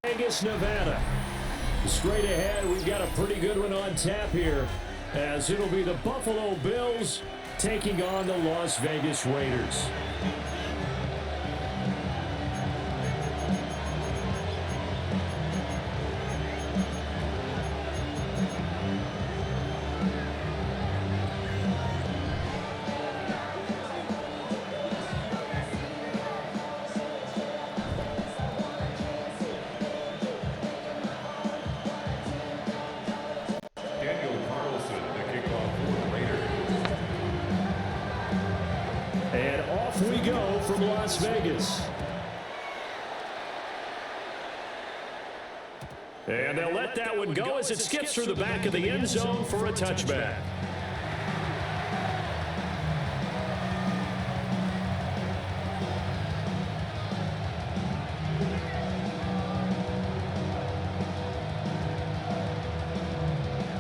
Vegas, Nevada. Straight ahead, we've got a pretty good one on tap here, as it'll be the Buffalo Bills taking on the Las Vegas Raiders. And off we go from Las Vegas. And they'll let that one go as it skips through the back of the end zone for a touchback.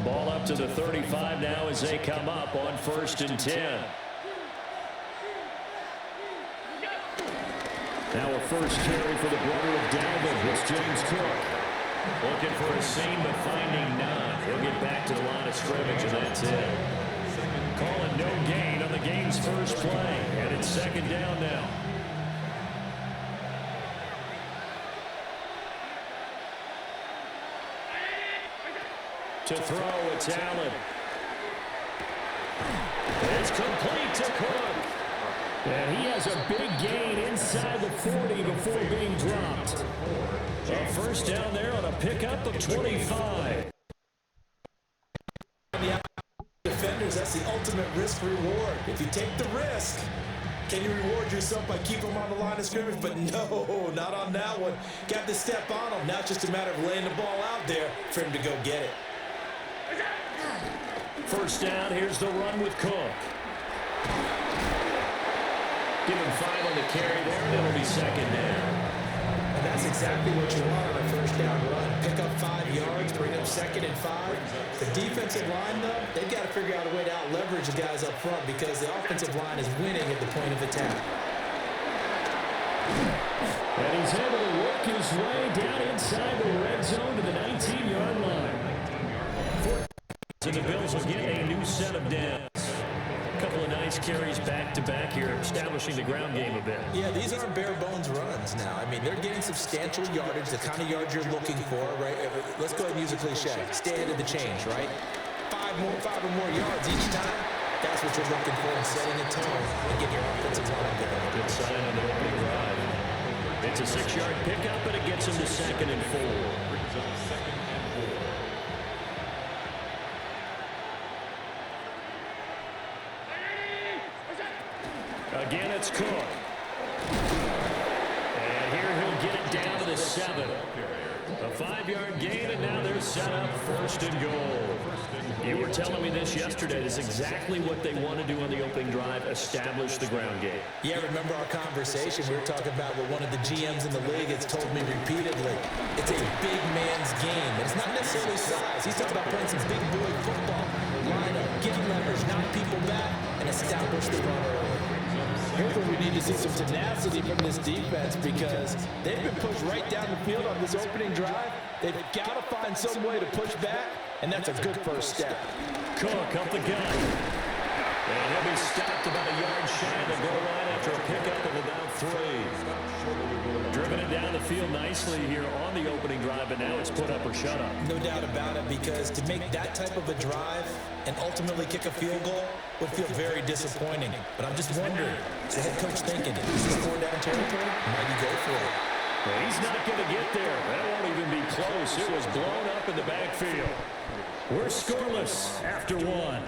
Ball up to the 35 now as they come up on 1st and 10. Now a first carry for the brother of Dalvin. It's James Cook. Looking for a seam, but finding none. He'll get back to the line of scrimmage, and that's it. Calling no gain on the game's first play, and it's 2nd down now. To throw, it's Allen. It's complete to Cook. And he has a big gain inside the 40 before being dropped. A first down there on a pickup of 25. Defenders, that's the ultimate risk-reward. If you take the risk, can you reward yourself by keeping them on the line of scrimmage? But no, not on that one. Got to step on them. Now it's just a matter of laying the ball out there for him to go get it. First down, here's the run with Cook. Give him 5 on the carry there, and it'll be 2nd down. And that's exactly what you want on a first down run. Pick up 5 yards, bring up 2nd and 5. The defensive line, though, they've got to figure out a way to out-leverage the guys up front because the offensive line is winning at the point of attack. And he's able to work his way down inside the red zone to the 19-yard line. And the Bills will get a new set of downs. Couple of nice carries back-to-back here, establishing the ground game a bit. Yeah, these aren't bare-bones runs now. I mean, they're getting substantial yardage, the kind of yards you're looking for, right? Let's go ahead and use a cliche. Stay ahead of the change, right? 5 or more yards each time. That's what you're looking for in setting a tone and getting your offensive line going. Good sign on the opening drive. It's a 6-yard pickup, but it gets him to 2nd and 4. Again, it's Cook. And here he'll get it down to the 7. A 5-yard gain, and now they're set up 1st and goal. You were telling me this yesterday. This is exactly what they want to do on the opening drive, establish the ground game. Yeah, remember our conversation? We were talking about what one of the GMs in the league has told me repeatedly. It's a big man's game. It's not necessarily size. He's talking about playing some big boy football. Line up, get leverage, knock people back, and establish the run early. Here's where we need to see some tenacity from this defense because they've been pushed right down the field on this opening drive. They've got to find some way to push back, and that's a good first step. Cook up the gun. And he'll be stopped about a yard shy of the goal line after a pickup of about 3. Driven it down the field nicely here on the opening drive, but now it's put up or shut up. No doubt about it, because to make that type of a drive and ultimately kick a field goal would feel very disappointing. But I'm just wondering, is the head coach thinking, is this 4-down territory? Might he go for it? Well, he's not going to get there. That won't even be close. It was blown up in the backfield. We're scoreless after 1.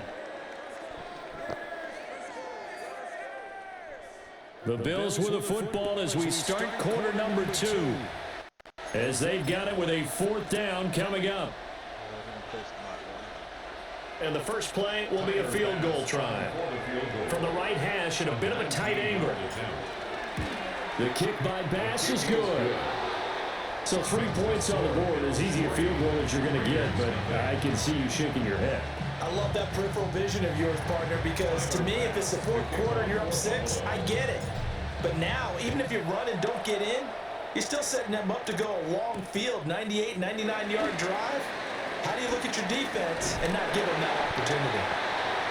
The Bills with the football as we start quarter number 2. As they've got it with a 4th down coming up. And the first play will be a field goal try. From the right hash at a bit of a tight angle. The kick by Bass is good. So 3 points on the board, as easy a field goal as you're going to get, but I can see you shaking your head. I love that peripheral vision of yours, partner, because to me, if it's the 4th quarter and you're up 6, I get it. But now, even if you run and don't get in, He's still setting them up to go a long field, 98, 99-yard drive. How do you look at your defense and not give them that opportunity?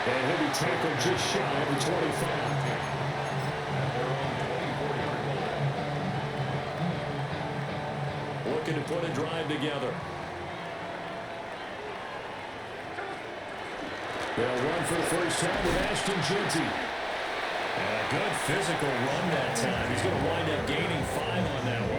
And he'll be tackled just shy of the 25. Looking to put a drive together. They'll run for the first time with Ashton Jeanty. And a good physical run that time. He's going to wind up gaining 5 on that one.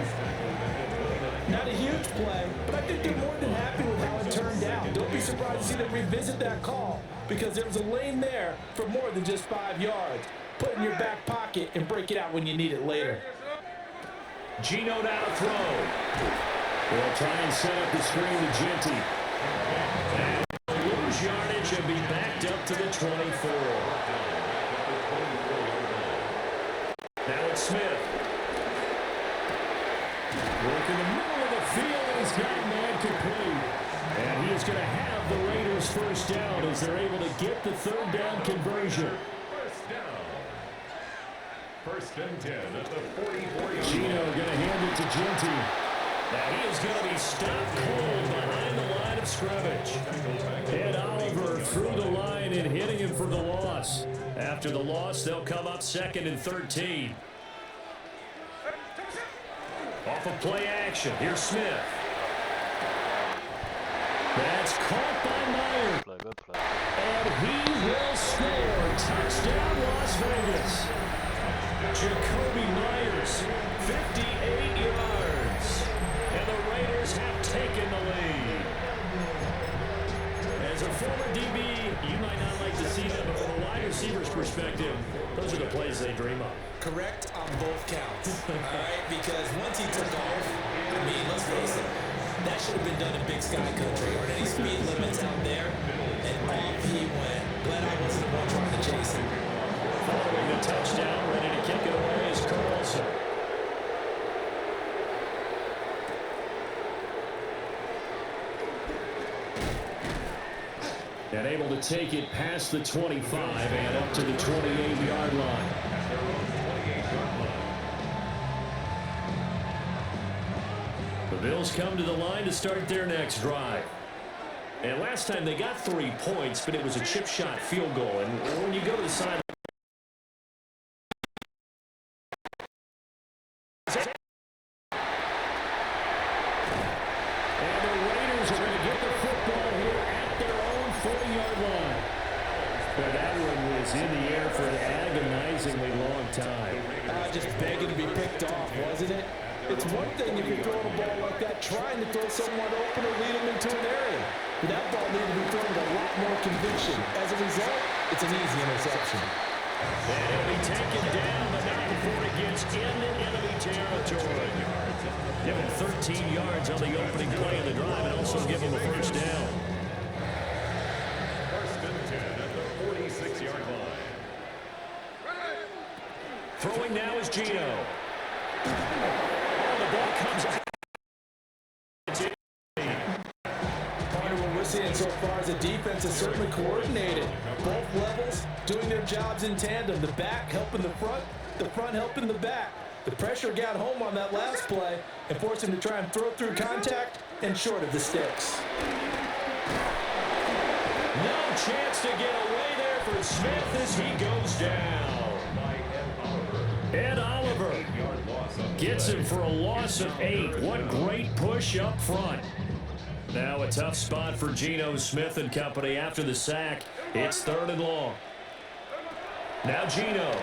Not a huge play, but I think they're more than happy with how it turned out. Don't be surprised to see them revisit that call because there was a lane there for more than just 5 yards. Put it in your back pocket and break it out when you need it later. Geno now to throw. They'll try and set up the screen to Jeanty. And lose yardage and be backed up to the 24. Now it's Smith. Work in the middle of the field, and he's got a man complete. And he is going to have the Raiders first down as they're able to get the third down conversion. First and 10 at the 44. Geno going to hand it to Jeanty. Now he is going to be stopped cold behind the line of scrimmage. Ed Oliver through the line and hitting him for the loss. After the loss, they'll come up 2nd and 13. Off of play action. Here's Smith. That's caught by Myers. Good play. And he will score. Touchdown, Las Vegas. Jacoby Myers, 58 yards. And the Raiders have taken the lead. As a former DB, you might not like to see that, but from a wide receiver's perspective, those are the plays they dream of. Correct on both counts, all right? Because once he took off, I mean, let's face it, that should have been done in Big Sky Country. Aren't any speed limits out there? And off he went. Glad I wasn't the one trying to chase him. Following the touchdown, ready to kick it away is Carlson. And able to take it past the 25 and up to the 28-yard line. The Bills come to the line to start their next drive. And last time they got 3 points, but it was a chip shot field goal. And when you go to the sideline, and the Raiders are going to get the football here at their own 40-yard line. But that one was in the air for an agonizingly long time. Just begging to be picked off, wasn't it? It's one thing if you're throwing a ball like that, trying to throw someone open or lead them into an area. But that ball needed to be thrown with a lot more conviction. As a result, it's an easy interception. And he'll be taken down, but not before it gets into enemy territory. Give him 13 yards on the opening play of the drive and also give him a first down. First and 10 at the 46-yard line. Throwing now is Geno. The ball comes out. Part of what we're seeing so far is the defense is certainly coordinated. Both levels doing their jobs in tandem. The back helping the front helping the back. The pressure got home on that last play and forced him to try and throw through contact and short of the sticks. No chance to get away there for Smith as he goes down. Ed Oliver gets him for a loss of 8. What great push up front. Now a tough spot for Geno Smith and company after the sack. It's 3rd and long. Now Geno.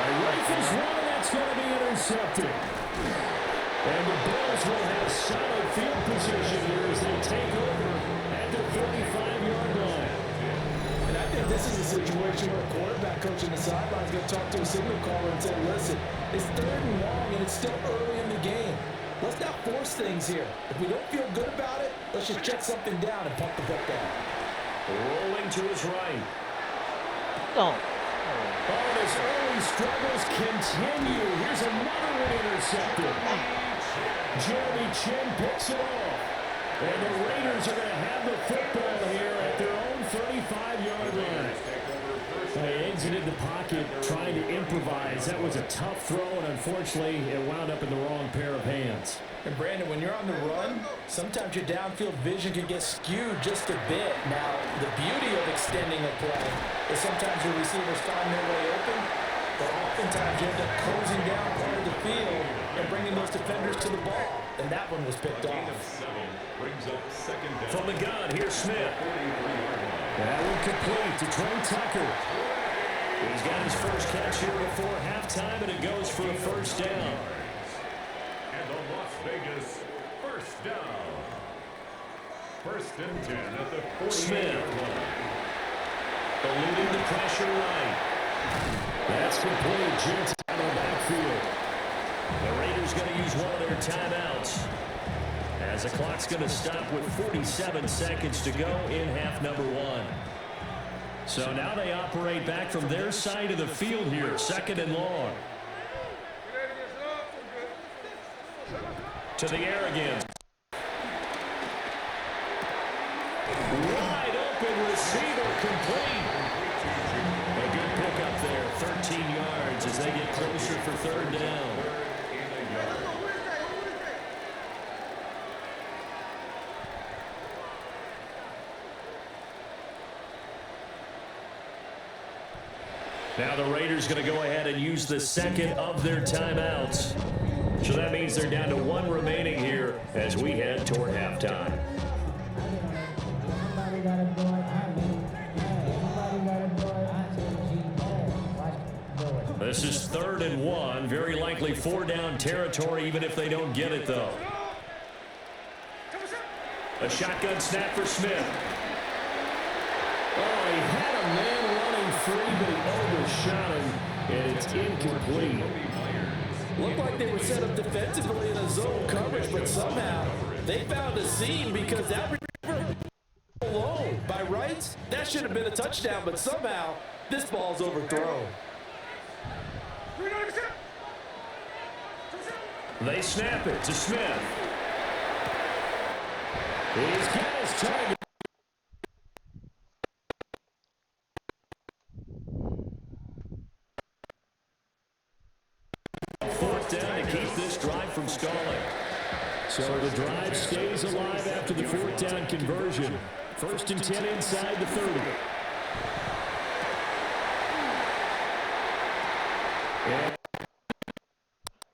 Rifles one, and that's going to be intercepted. And the Bills will have solid field position here as they take over at the 45-yard line. And I think this is a situation where a quarterback coach on the sideline is going to talk to a signal caller and say, listen, it's 3rd and long, and it's still early in the game. Let's not force things here. If we don't feel good about it, let's just check something down and pump the football. Rolling to his right. Oh. Oh, his early struggles continue. Here's another one intercepted. Jeremy Chin picks it off. And the Raiders are going to have the football here at their own 35-yard line. He exited the pocket trying to improvise. That was a tough throw, and unfortunately, it wound up in the wrong pair of hands. And Brandon, when you're on the run, sometimes your downfield vision can get skewed just a bit. Now, the beauty of extending a play is sometimes your receivers find their way open, but oftentimes you end up closing down part of the field and bringing those defenders to the ball. And that one was picked off. From the gun, here's Smith. That one complete to Trey Tucker. He's got his first catch here before halftime, and it goes for a first down. And the Las Vegas first down. First and 10 at the 48. Smith. Eluding the pressure right. That's complete. Jets out of the backfield. The Raiders going to use one of their timeouts, as the clock's going to stop with 47 seconds to go in half number one. So now they operate back from their side of the field here, second and long. To the air again. Wide open receiver complete. A good pickup there, 13 yards as they get closer for third down. Now the Raiders going to go ahead and use the second of their timeouts. So that means they're down to one remaining here as we head toward halftime. This is 3rd and 1, very likely 4-down territory even if they don't get it though. A shotgun snap for Smith. Oh, he had a man running free, but he overshot him, and it's incomplete. Looked like they were set up defensively in a zone coverage, but somehow they found a seam because that receiver alone. By rights, that should have been a touchdown, but somehow this ball's overthrown. They snap it to Smith. He's got his target. Fourth down to keep this drive from stalling. So the drive stays alive after the 4th down conversion. 1st and 10 inside the 30.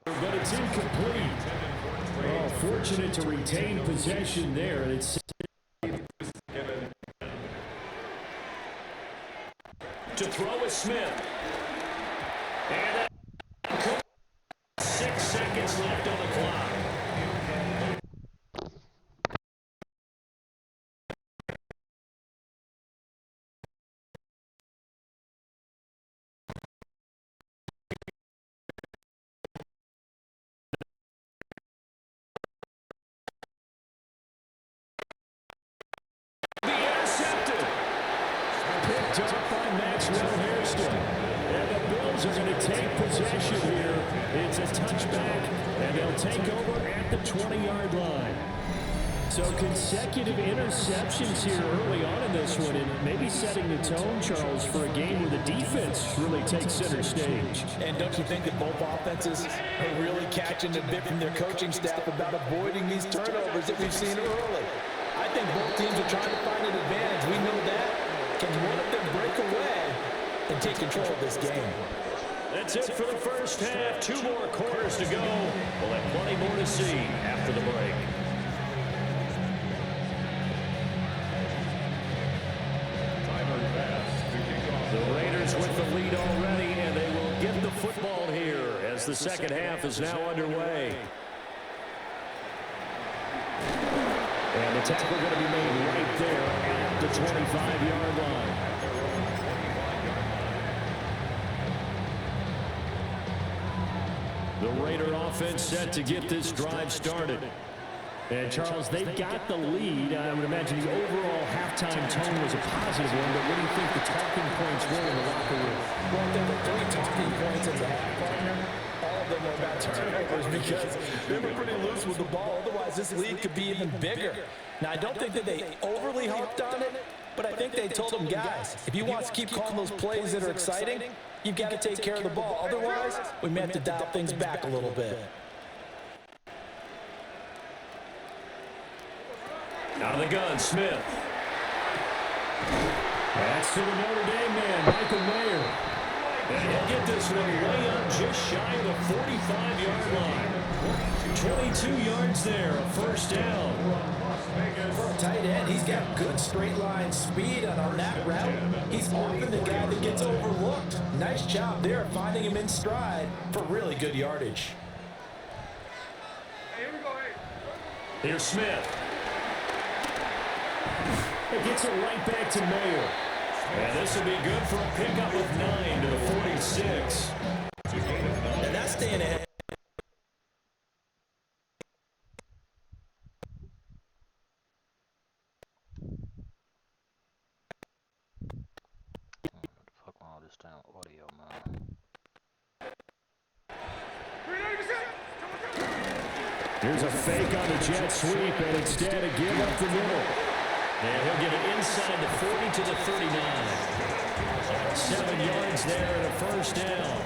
But it's incomplete. Oh, fortunate to retain possession there. It's to throw is Smith. And 6 seconds left on the clock. Are going to take possession here. It's a touchback, and they'll take over at the 20-yard line. So consecutive interceptions here early on in this one, and maybe setting the tone, Charles, for a game where the defense really takes center stage. And don't you think that both offenses are really catching a bit from their coaching staff about avoiding these turnovers that we've seen early? I think both teams are trying to find an advantage. We know that. Can one of them break away and take control of this game? That's it for the first half. 2 more quarters to go. We'll have plenty more to see after the break. The Raiders with the lead already, and they will get the football here as the second half is now underway. And the tackle going to be made right there at the 25-yard line. The Raider offense set to get this drive started. And, Charles, they've got the lead. I would imagine the overall halftime tone was a positive one, but what do you think the talking points were in the locker room? Well, there were 3 talking points at the half, partner. All of them were about turnovers because they were pretty loose with the ball. Otherwise, this lead could be even bigger. Now, I don't think that they overly harped on it, But I think they told him, guys, if you want to keep calling those plays that are exciting, you've got to take care of the ball. Otherwise, we may have to dial things back a little bit. Out of the gun, Smith. That's to the Notre Dame man, Michael Mayer. And he'll get this one way up just shy of the 45-yard line. 22 yards there, a first down. For a tight end, he's got good straight line speed, and on that route, he's often the guy that gets overlooked. Nice job there finding him in stride for really good yardage. Here's Smith. It gets it right back to Mayer. And this will be good for a pickup of 9 to the 46. And that's staying ahead. Fuck all this damn audio, man. Here's a fake on the jet sweep, and instead a give up the middle. And he'll get it inside the 40 to the 39. 7 yards there and a first down.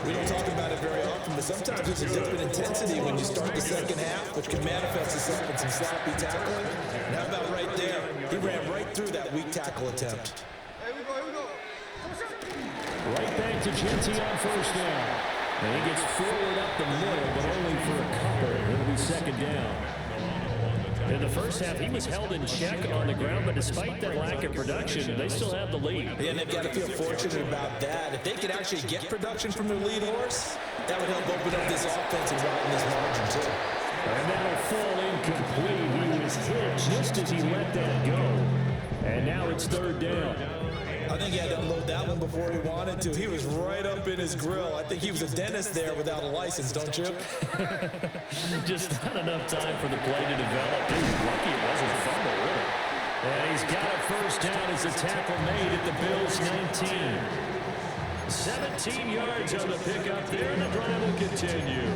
We don't talk about it very often, but sometimes there's a dip in intensity when you start the second half, which can manifest itself in some sloppy tackling. And how about right there? He ran right through that weak tackle attempt. Right back to Genty on first down. And he gets forward up the middle, but only for a couple. It'll be second down. In the first half, he was held in check on the ground, but despite that lack of production, they still have the lead. Yeah, and they've got to feel fortunate about that. If they could actually get production from their lead horse, that would help open up this offense and widen this margin, too. And that'll fall incomplete. He was hit just as he let that go. And now it's third down. I think he had to unload that one before he wanted to. He was right up in his grill. I think he was a dentist there without a license, don't you? Just not enough time for the play to develop. He was lucky it wasn't a fumble, really. And he's got a first down as the tackle made at the Bills' 19. 17 yards on the pickup there, and the drive will continue.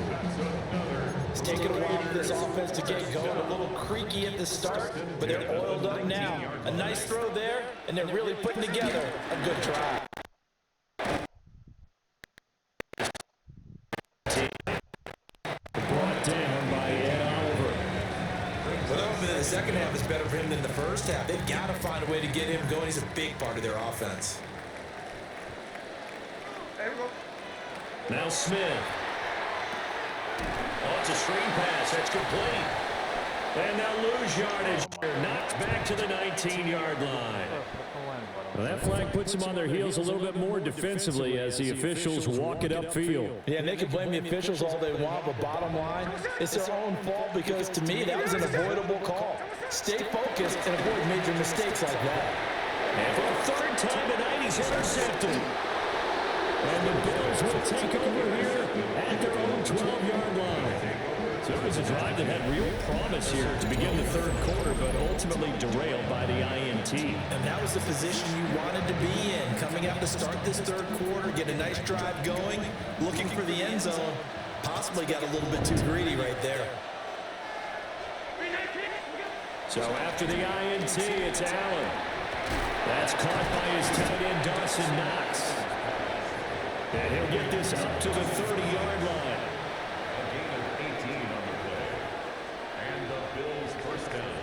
It's taken a while for this offense to get going. A little creaky at the start, but they're oiled up now. A nice throw there, and they're really putting together a good drive. Brought down by Ed Oliver. Well, the second half is better for him than the first half. They've got to find a way to get him going. He's a big part of their offense. Now Smith. Oh, it's a screen pass. That's complete. And now lose yardage. Knocked back to the 19-yard line. Well, that flag puts them on their heels a little bit more defensively as the officials walk it upfield. Yeah, and they can blame the officials all they want, but bottom line, it's their own fault because, to me, that was an avoidable call. Stay focused and avoid major mistakes like that. And for the third time tonight, he's intercepted. And the Bills will take over here at their own 12-yard line. So it was a drive that had real promise here to begin the third quarter, but ultimately derailed by the INT. And that was the position you wanted to be in, coming out to start this third quarter, get a nice drive going, looking for the end zone. Possibly got a little bit too greedy right there. So after the INT, it's Allen. That's caught by his tight end, Dawson Knox. And he'll get this up to the 30-yard line. A gain of 18 on the play. And the Bills first down.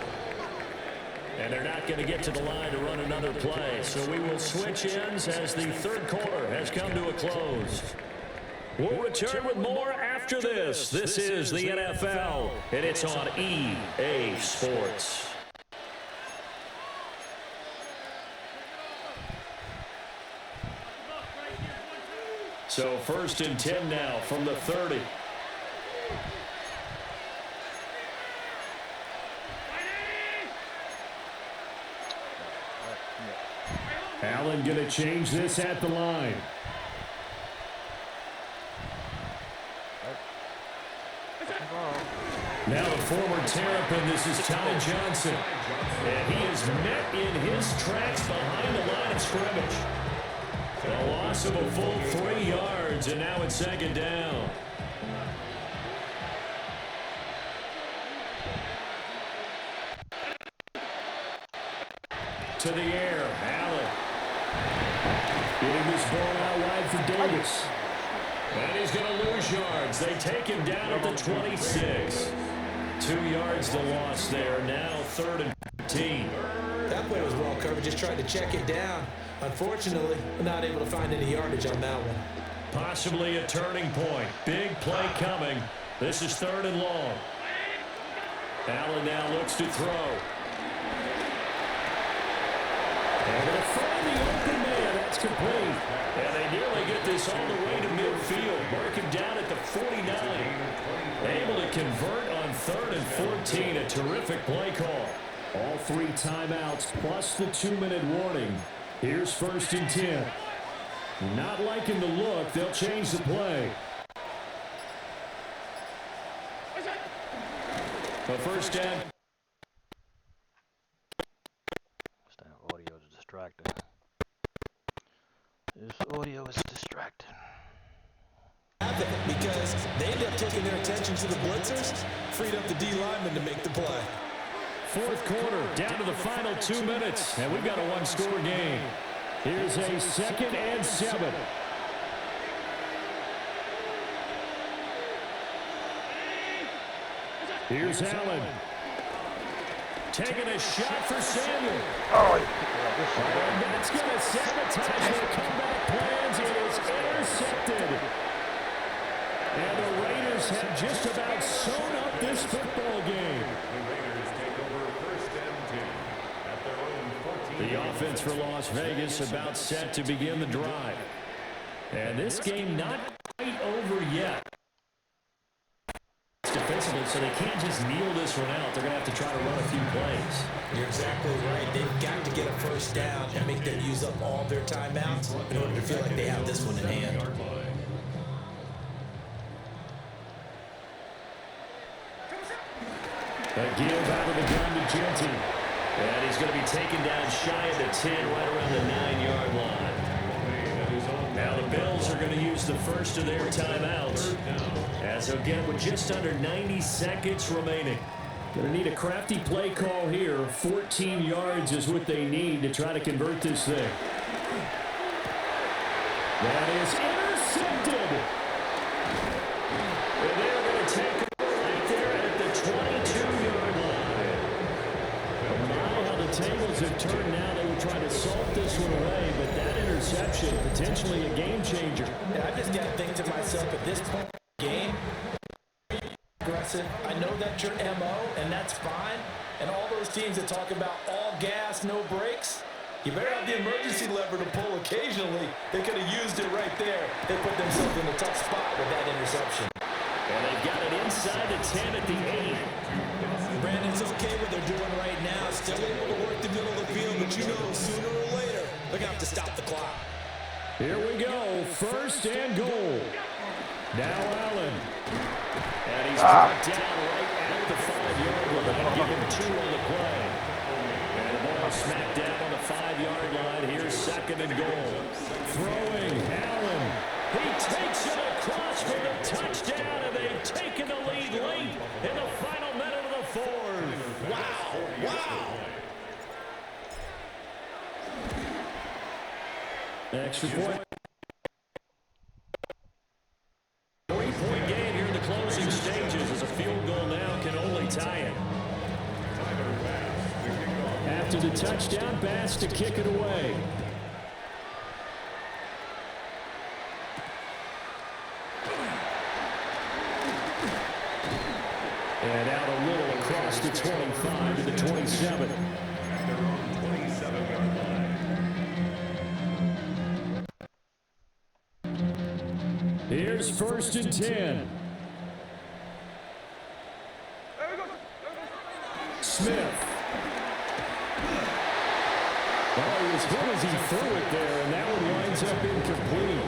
And they're not going to get to the line to run another play. So we will switch ends as the third quarter has come to a close. We'll return with more after this. This is the NFL, and it's on EA Sports. So 1st and 10 now from the 30. Allen going to change this at the line. Now the former Terrapin, this is Ty Johnson. And he is met in his tracks behind the line of scrimmage. A loss of a full 3 yards, and now it's second down. to the air. Allen. Getting this ball out wide for Davis. And he's going to lose yards. They take him down at the 26. 2 yards to loss there. Now 3rd and 15. That play was well covered. Just tried to check it down. Unfortunately, not able to find any yardage on that one. Possibly a turning point. Big play coming. This is 3rd and long. Allen now looks to throw. And going to find the open man. That's complete. And they nearly get this all the way to midfield. Mark him down at the 49. Able to convert on 3rd and 14. A terrific play call. All 3 timeouts plus the 2-minute warning. Here's 1st and 10. Not liking the look. They'll change the play. The first down. This damn audio is distracting. This audio is distracting. Because they end up taking their attention to the blitzers, freed up the D lineman to make the play. 4th quarter, down to the final 2 minutes, and we've got a 1-score game. Here's a 2nd and 7. Here's Allen. Taking a shot for Samuel. And that's going to sabotage their comeback plans. It is intercepted. And the Raiders have just about sewn up this football game. The offense for Las Vegas about set to begin the drive. And this game not quite over yet. It's defensible, so they can't just kneel this one out. They're going to have to try to run a few plays. You're exactly right. They've got to get a first down and make them use up all their timeouts in order to feel like they have this one in hand. A give out of the gun to Genty. And he's going to be taken down shy of the 10, right around the 9-yard line. Now the Bills are going to use the first of their timeouts, as they'll get with just under 90 seconds remaining. Going to need a crafty play call here. 14 yards is what they need to try to convert this thing. That is intercepted. And they're going to take it right there at the 22-yard line. My, how the tables have turned now. They were trying to salt this one away, but that interception, potentially a game changer. And I just got to think to myself at this point in the game, aggressive. I know that's your MO, and that's fine. And all those teams that talk about all gas, no brakes, you better have the emergency lever to pull occasionally. They could have used it right there. They put themselves in a tough spot with that interception. And they've got it inside the 10 at the 8. Brandon's okay what they're doing right now. Still able to work the middle of the field, but you know sooner or later they're going to have to stop the clock. Here we go. 1st and goal. Now Allen. And he's brought down right at the 5-yard line. Give him 2 on the play. And the ball smacked down on the 5-yard line. Here's 2nd and goal. Throwing Allen. He takes it across for the touchdown, and they've taken the lead late in the final minute of the 4th. Wow. Wow. Extra point. 3-point game here in the closing stages as a field goal now can only tie it. After the touchdown pass to kick it away. And out a little across the 25 to the 27. Here's 1st and 10. Smith. Oh, he was good as he threw it there, and that one winds up incomplete.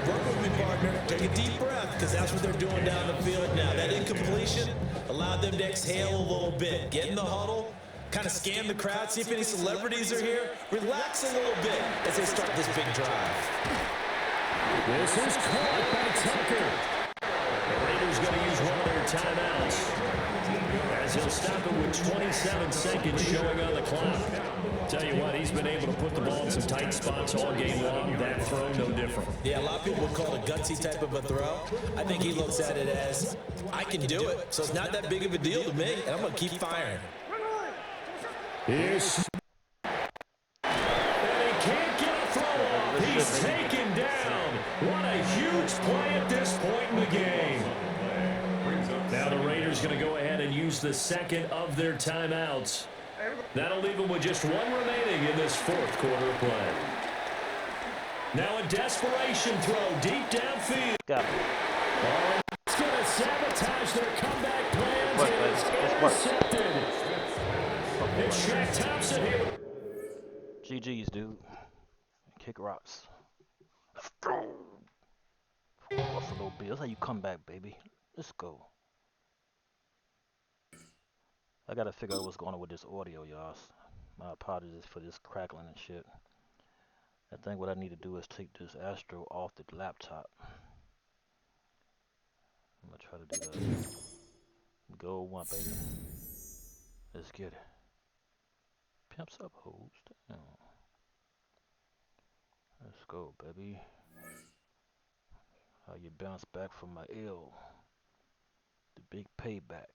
Work with me, partner. Take a deep breath, because that's what they're doing down the field now. That incompletion allowed them to exhale a little bit. Get in the huddle, kind of scan the crowd, see if any celebrities are here. Relax a little bit as they start this big drive. This is caught by Tucker. The Raiders going to use one of their timeouts, as he'll stop it with 27 seconds showing on the clock. Tell you what, he's been able to put the ball in some tight spots all game long. That throw, no different. Yeah, a lot of people would call it a gutsy type of a throw. I think he looks at it as, I can do it, so it's not that big of a deal to me, and I'm going to keep firing. Here's... And he can't get a throw off. He's taken down. What a huge play at this point in the game. Now the Raiders going to go ahead and use the second of their timeouts. That'll leave them with just one remaining in this fourth quarter of play. Now a desperation throw deep downfield. Got it. Oh, it's going to sabotage their comeback plans. What, And it's intercepted. It's Shaq Thompson here. GG's, dude. Kick rocks. Let's go. Buffalo Bills. That's how you come back, baby. Let's go. I gotta figure out what's going on with this audio, y'all. My apologies for this crackling and shit. I think what I need to do is take this Astro off the laptop. I'm gonna try to do that. Go one, baby. Let's get it. Pimps up, hoes. Damn. Let's go, baby. How you bounce back from my ill. The big payback.